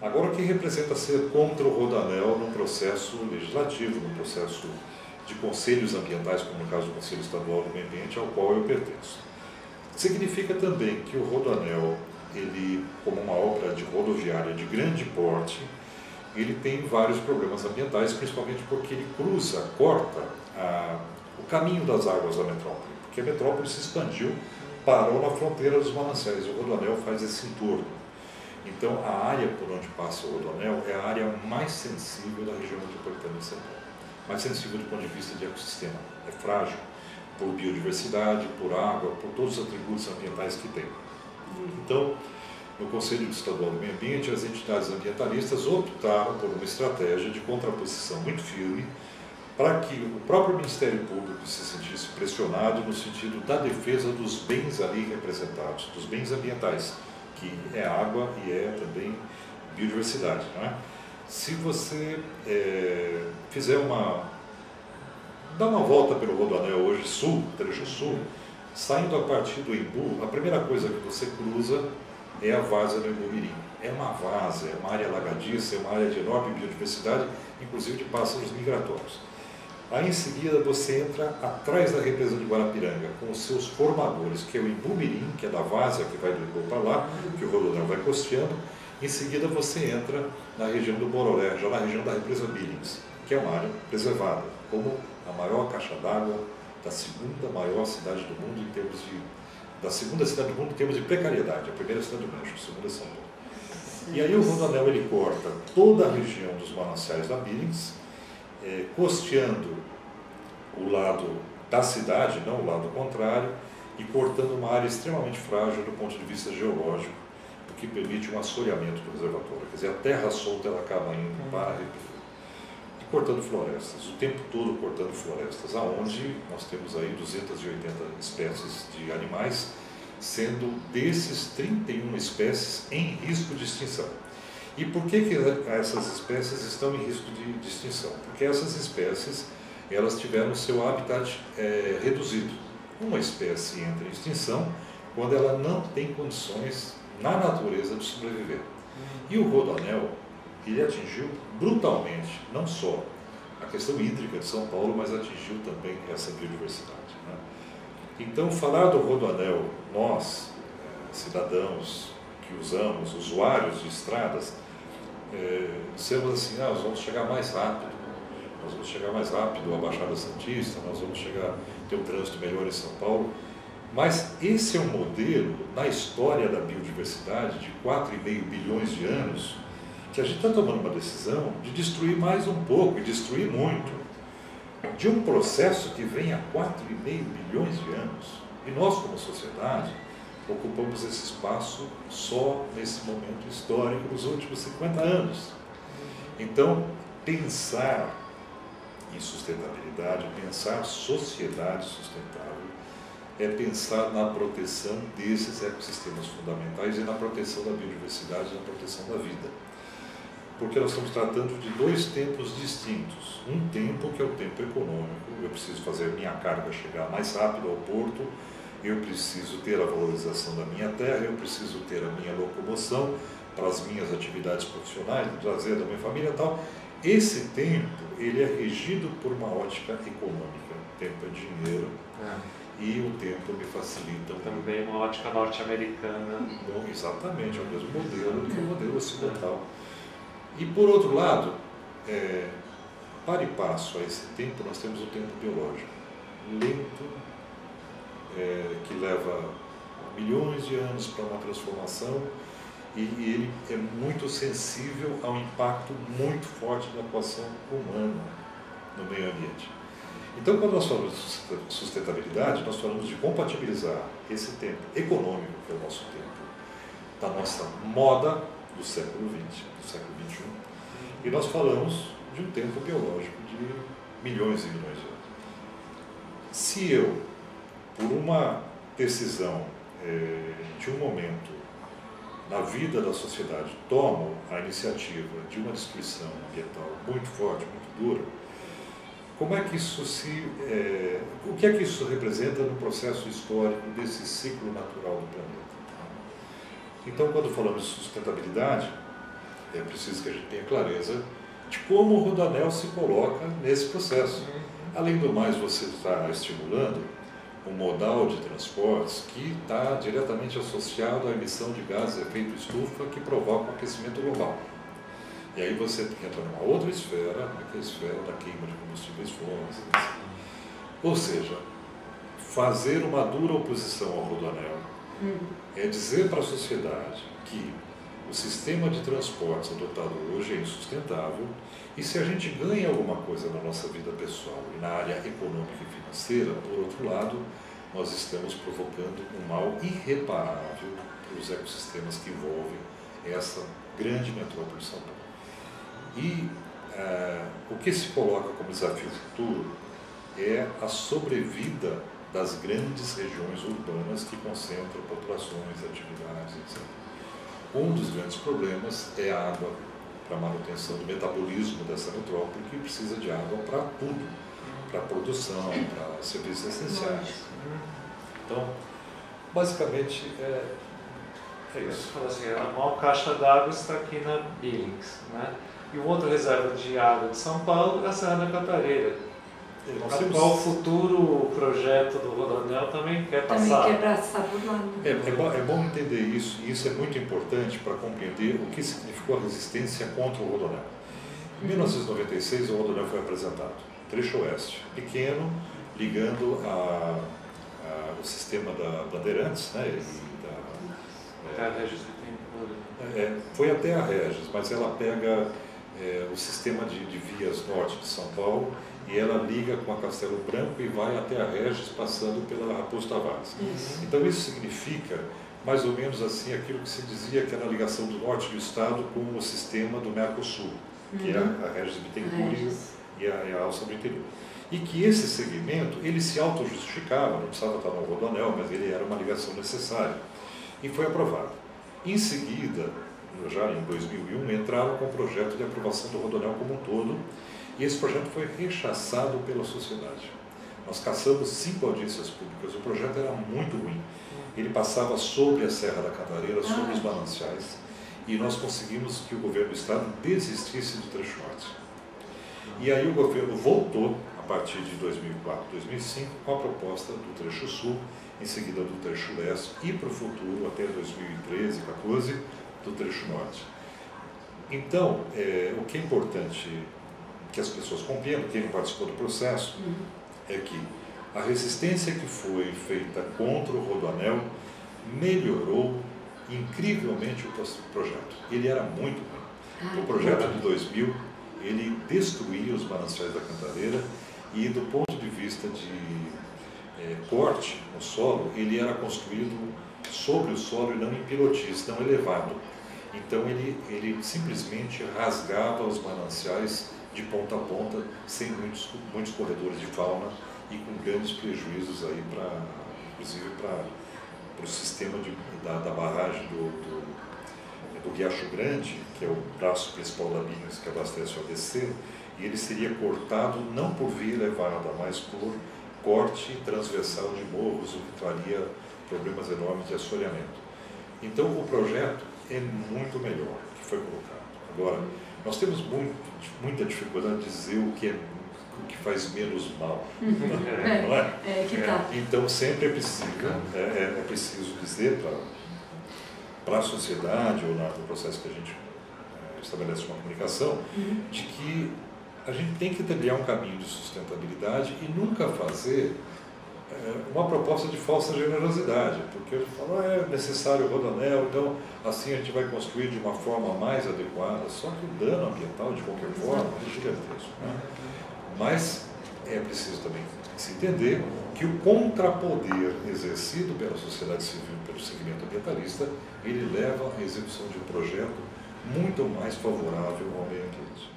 Agora, o que representa ser contra o Rodoanel no processo legislativo, no processo de conselhos ambientais, como no caso do Conselho Estadual do Meio Ambiente, ao qual eu pertenço? Significa também que o Rodoanel, ele, como uma obra de rodoviária de grande porte, ele tem vários problemas ambientais, principalmente porque ele corta o caminho das águas da metrópole, porque a metrópole se expandiu, parou na fronteira dos mananciais, e o Rodoanel faz esse entorno. Então, a área por onde passa o Rodoanel é a área mais sensível da região metropolitana de São Paulo, mais sensível do ponto de vista de ecossistema, é frágil por biodiversidade, por água, por todos os atributos ambientais que tem. Então, no Conselho Estadual do Meio Ambiente, as entidades ambientalistas optaram por uma estratégia de contraposição muito firme para que o próprio Ministério Público se sentisse pressionado no sentido da defesa dos bens ali representados, dos bens ambientais, que é água e é também biodiversidade. Não é? Se você dá uma volta pelo Rodoanel hoje sul, trecho sul, saindo a partir do Embu, a primeira coisa que você cruza é a várzea do Embu-Mirim. É uma várzea, é uma área alagadiça, é uma área de enorme biodiversidade, inclusive de pássaros migratórios. Aí em seguida você entra atrás da represa de Guarapiranga, com os seus formadores, que é o Embu-Mirim, que é da várzea que vai do Embu para lá, que o Rodoanel vai costeando. Em seguida você entra na região do Bororé, já na região da represa Billings, que é uma área preservada, como a maior caixa d'água da segunda maior cidade do mundo em termos da segunda cidade do mundo em termos de precariedade, a primeira cidade do México, a segunda é São Paulo. E aí o Rodoanel ele corta toda a região dos mananciais da Billings, costeando o lado da cidade, não o lado contrário, e cortando uma área extremamente frágil do ponto de vista geológico, o que permite um assoreamento do reservatório. Quer dizer, a terra solta ela acaba indo para a represa. E cortando florestas, o tempo todo cortando florestas, aonde nós temos aí 280 espécies de animais, sendo desses 31 espécies em risco de extinção. E por que essas espécies estão em risco de extinção? Porque essas espécies elas tiveram seu habitat reduzido. Uma espécie entra em extinção quando ela não tem condições na natureza de sobreviver. E o Rodoanel, ele atingiu brutalmente, não só a questão hídrica de São Paulo, mas atingiu também essa biodiversidade. Né? Então, falar do Rodoanel, nós, cidadãos que usamos, usuários de estradas, dissemos assim, nós vamos chegar mais rápido, à Baixada Santista, nós vamos ter um trânsito melhor em São Paulo, mas esse é um modelo, na história da biodiversidade, de 4,5 bilhões de anos, que a gente está tomando uma decisão de destruir mais um pouco, e destruir muito, de um processo que vem há 4,5 bilhões de anos. E nós, como sociedade, ocupamos esse espaço só nesse momento histórico, nos últimos 50 anos. Então, pensar em sustentabilidade, pensar sociedade sustentável, é pensar na proteção desses ecossistemas fundamentais e na proteção da biodiversidade e na proteção da vida. Porque nós estamos tratando de dois tempos distintos. Um tempo que é o tempo econômico, eu preciso fazer a minha carga chegar mais rápido ao porto, eu preciso ter a valorização da minha terra, eu preciso ter a minha locomoção para as minhas atividades profissionais, do lazer da minha família e tal. Esse tempo, ele é regido por uma ótica econômica. O tempo é dinheiro e o tempo me facilita. Também uma ótica norte-americana. Bom, exatamente, é o mesmo modelo que o modelo ocidental. E por outro lado, para e passo a esse tempo, nós temos o tempo biológico, lento, que leva milhões de anos para uma transformação, e ele é muito sensível ao impacto muito forte da atuação humana no meio ambiente. Então, quando nós falamos de sustentabilidade, nós falamos de compatibilizar esse tempo econômico, que é o nosso tempo, da nossa moda do século XX, do século XXI, e nós falamos de um tempo biológico de milhões e milhões de anos. Se eu, por uma decisão de um momento na vida da sociedade, tomo a iniciativa de uma destruição ambiental muito forte, muito dura, como é que isso o que é que isso representa no processo histórico desse ciclo natural do planeta? Então, quando falamos de sustentabilidade, É preciso que a gente tenha clareza de como o rodoanel se coloca nesse processo. Além do mais, você está estimulando um modal de transportes que está diretamente associado à emissão de gases de efeito estufa que provocam o aquecimento global. E aí você entra numa outra esfera, que é a esfera da queima de combustíveis fósseis. Ou seja, fazer uma dura oposição ao rodoanel é dizer para a sociedade que o sistema de transportes adotado hoje é insustentável e se a gente ganha alguma coisa na nossa vida pessoal e na área econômica e financeira, por outro lado, nós estamos provocando um mal irreparável para os ecossistemas que envolvem essa grande metrópole de São Paulo. E o que se coloca como desafio futuro é a sobrevida das grandes regiões urbanas que concentram populações, atividades, etc. Um dos grandes problemas é a água para a manutenção do metabolismo dessa metrópole, que precisa de água para tudo, para produção, para serviços essenciais. Então, basicamente, é isso. Assim, a maior caixa d'água está aqui na Billings, né? E uma outra reserva de água de São Paulo é a Serra da Cantareira. Qual futuro projeto do Rodoanel também quer passar? Também quer passar por lá. É bom entender isso, e isso é muito importante para compreender o que significou a resistência contra o Rodoanel. Em 1996, o Rodoanel foi apresentado. Trecho oeste, pequeno, ligando o sistema da Bandeirantes, né, Até a Regis Bittencourt. foi até a Regis, mas ela pega o sistema de vias norte de São Paulo e ela liga com a Castelo Branco e vai até a Regis, passando pela Raposo Tavares. Então isso significa mais ou menos assim aquilo que se dizia que era a ligação do norte do estado com o sistema do Mercosul, que é a Regis Bittencourt e a alça do interior. E que esse segmento, ele se auto-justificava, não precisava estar no Rodoanel, mas ele era uma ligação necessária. E foi aprovado. Em seguida, já em 2001, entraram com o projeto de aprovação do Rodoanel como um todo, e esse projeto foi rechaçado pela sociedade. Nós caçamos 5 audiências públicas, o projeto era muito ruim. Ele passava sobre a Serra da Cantareira, sobre os mananciais, e nós conseguimos que o governo do estado desistisse do trecho norte. E aí o governo voltou, a partir de 2004, 2005, com a proposta do trecho sul, em seguida do trecho leste, e para o futuro, até 2013, 2014, do trecho norte. Então, o que é importante que as pessoas compreendam, quem não participou do processo, é que a resistência que foi feita contra o Rodoanel melhorou incrivelmente o projeto. Ele era muito ruim. O projeto de 2000, ele destruía os mananciais da Cantareira e, do ponto de vista de corte no solo, ele era construído sobre o solo e não em pilotis, não elevado. Então ele simplesmente rasgava os mananciais de ponta a ponta, sem muitos corredores de fauna e com grandes prejuízos aí inclusive para o sistema da barragem do Riacho Grande, que é o braço principal da Minas que abastece o ABC, e ele seria cortado não por via elevada, mas por corte transversal de morros, o que traria problemas enormes de assoreamento. Então o projeto é muito melhor que foi colocado. Agora, nós temos muita dificuldade de dizer o que faz menos mal, não é? Então sempre é preciso dizer para a sociedade ou no processo que a gente estabelece uma comunicação, de que a gente tem que trilhar um caminho de sustentabilidade e nunca fazer uma proposta de falsa generosidade, porque eu falo, é necessário o Rodoanel, então assim a gente vai construir de uma forma mais adequada, só que o dano ambiental, de qualquer forma, é gigantesco, né? Mas é preciso também se entender que o contrapoder exercido pela sociedade civil, pelo segmento ambientalista, ele leva à execução de um projeto muito mais favorável ao meio ambiente.